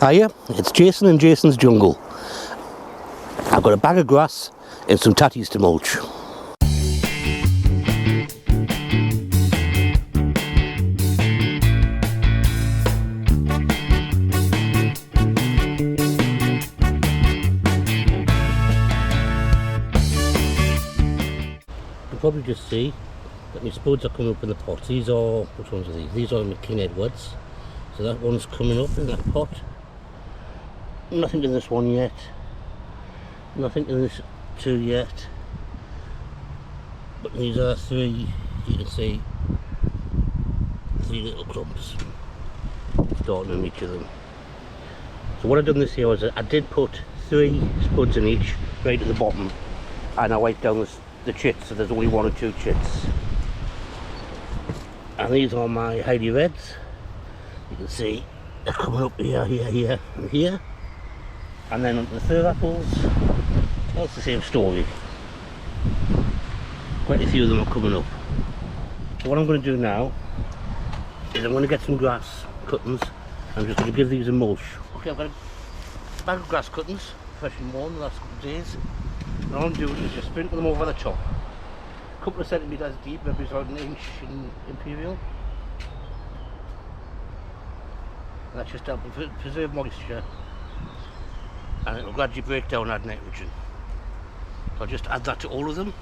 Hiya, it's Jason and Jason's Jungle. I've got a bag of grass and some tatties to mulch. You can probably just see that my spuds are coming up in the pot. These are, which ones are these? These are my King Edwards. So that one's coming up in that pot. Nothing in this one yet. Nothing in this two yet. But these are three, you can see, three little clumps starting in each of them. So what I've done this year was I did put 3 spuds in each, right at the bottom, and I wiped down the chits, so there's only 1 or 2 chits. And these are my Heidi Reds. You can see they're coming up here, here, here, and here. And then on the third apples, well, it's the same story. Quite a few of them are coming up. So what I'm going to do now is I'm going to get some grass cuttings. I'm just going to give these a mulch. Okay, I've got a bag of grass cuttings, fresh and warm the last couple of days. And all I'm doing is just sprinkle them over the top. A couple of centimetres deep, maybe about an inch in imperial. And that's just to preserve moisture. And it will gradually break down that nitrogen. So I'll just add that to all of them,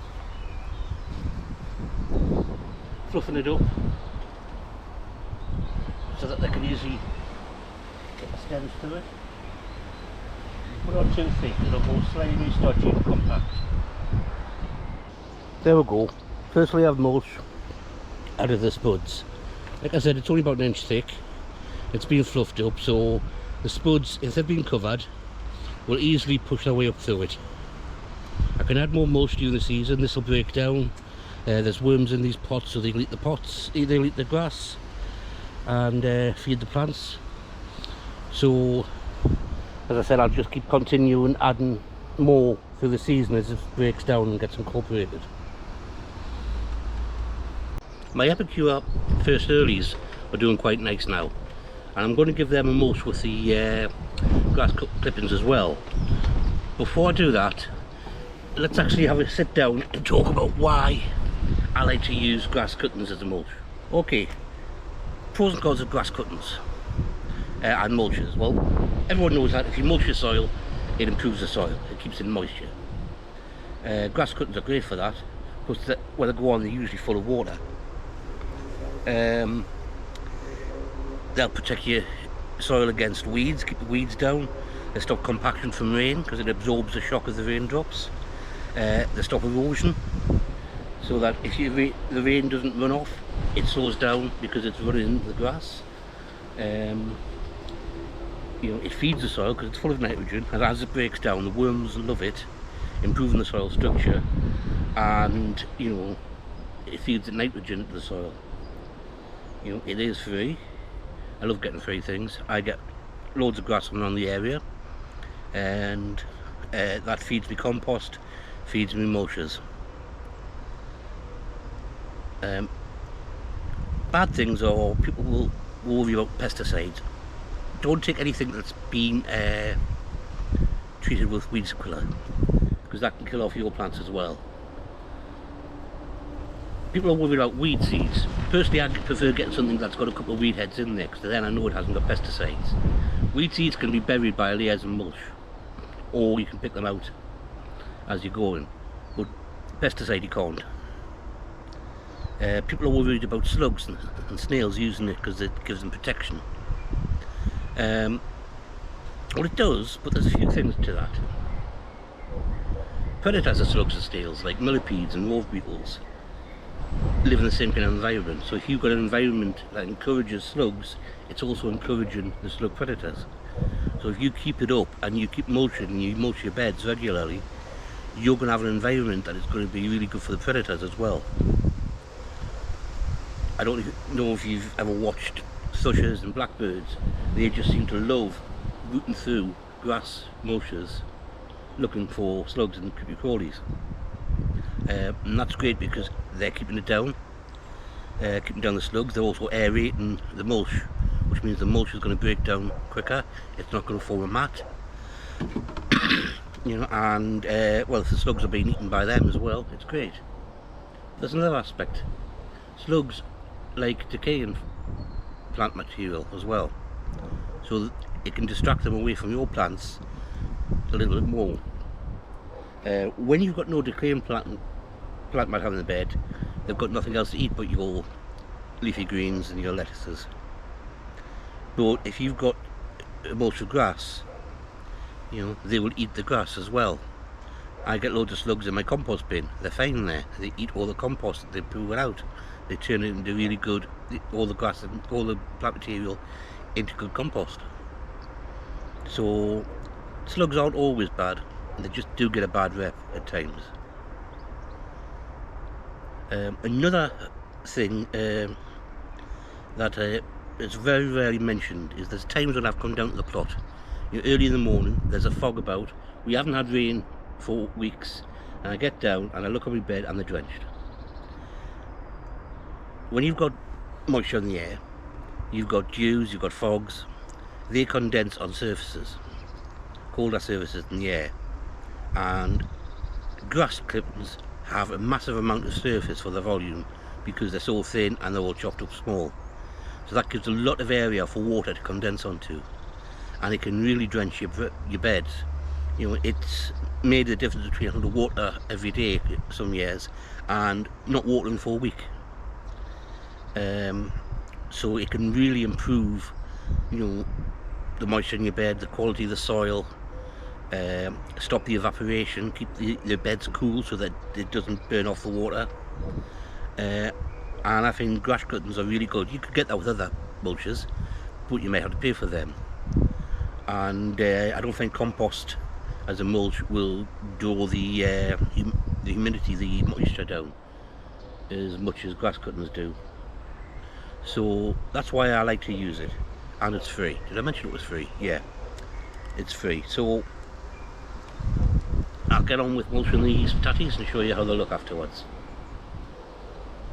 fluffing it up so that they can easily get the stems to it. Put it on too thick, it'll go slimy, stodgy and compact. There we go. Firstly I've mulch out of the spuds. Like I said, it's only about an inch thick. It's been fluffed up, so the spuds, if they've been covered, will easily push their way up through it. I can add more mulch during the season. This will break down. There's worms in these pots, so they'll eat the pots, they'll eat the grass and feed the plants. So as I said, I'll just keep continuing adding more through the season as it breaks down and gets incorporated. My Epicure first earlies are doing quite nice now, and I'm going to give them a mulch with the grass clippings as well. Before I do that, let's actually have a sit down and talk about why I like to use grass cuttings as a mulch. Okay, pros and cons of grass cuttings and mulches. Well, everyone knows that if you mulch your soil, it improves the soil, it keeps in moisture. Grass cuttings are great for that, because when they go on, they're usually full of water. They'll protect your soil against weeds, keep the weeds down. They stop compaction from rain because it absorbs the shock of the raindrops. They stop erosion, so that if the rain doesn't run off, it slows down because it's running into the grass. You know, it feeds the soil because it's full of nitrogen, and as it breaks down, the worms love it, improving the soil structure, and you know, it feeds the nitrogen into the soil. You know, it is free. I love getting free things. I get loads of grass around the area, and that feeds me compost, feeds me mulches. Bad things are people will worry about pesticides. Don't take anything that's been treated with weed killer, because that can kill off your plants as well. People are worried about weed seeds. Personally, I prefer getting something that's got a couple of weed heads in there, because then I know it hasn't got pesticides. Weed seeds can be buried by layers of mulch, or you can pick them out as you're going, but pesticide you can't. People are worried about slugs and snails using it because it gives them protection. Well, it does, but there's a few things to that. Predators of slugs and snails, like millipedes and rove beetles, live in the same kind of environment. So if you've got an environment that encourages slugs, it's also encouraging the slug predators. So if you keep it up and you keep mulching and you mulch your beds regularly, you're going to have an environment that is going to be really good for the predators as well. I don't know if you've ever watched thrushes and blackbirds. They just seem to love rooting through grass mulches looking for slugs and creepy crawlies. And that's great because they're keeping it down, keeping down the slugs. They're also aerating the mulch which means the mulch is going to break down quicker. It's not going to form a mat. You know, and well, if the slugs are being eaten by them as well, it's great. There's another aspect. Slugs like decaying plant material as well, so it can distract them away from your plants a little bit more. When you've got no decaying plant matter in the bed, they've got nothing else to eat but your leafy greens and your lettuces. But if you've got a mulch of grass, you know, they will eat the grass as well. I get loads of slugs in my compost bin. They're fine there. They eat all the compost, they poo it out. They turn it into really good, all the grass and all the plant material into good compost. So slugs aren't always bad, they just do get a bad rep at times. Another thing that is very rarely mentioned is there's times when I've come down to the plot, you know, early in the morning, there's a fog about, we haven't had rain for weeks, and I get down and I look on my bed and they're drenched. When you've got moisture in the air, you've got dews, you've got fogs, they condense on surfaces, colder surfaces in the air, and grass clippings have a massive amount of surface for the volume because they're so thin and they're all chopped up small. So that gives a lot of area for water to condense onto, and it can really drench your beds. You know, it's made the difference between having to water every day some years and not watering for a week. So it can really improve, you know, the moisture in your bed, the quality of the soil, stop the evaporation, keep the beds cool so that it doesn't burn off the water. And I think grass cuttings are really good. You could get that with other mulches, but you may have to pay for them. And I don't think compost as a mulch will draw the humidity, the moisture down as much as grass cuttings do. So that's why I like to use it, and it's free. Did I mention it was free? Yeah, it's free. So I'll get on with mulching these tatties and show you how they look afterwards.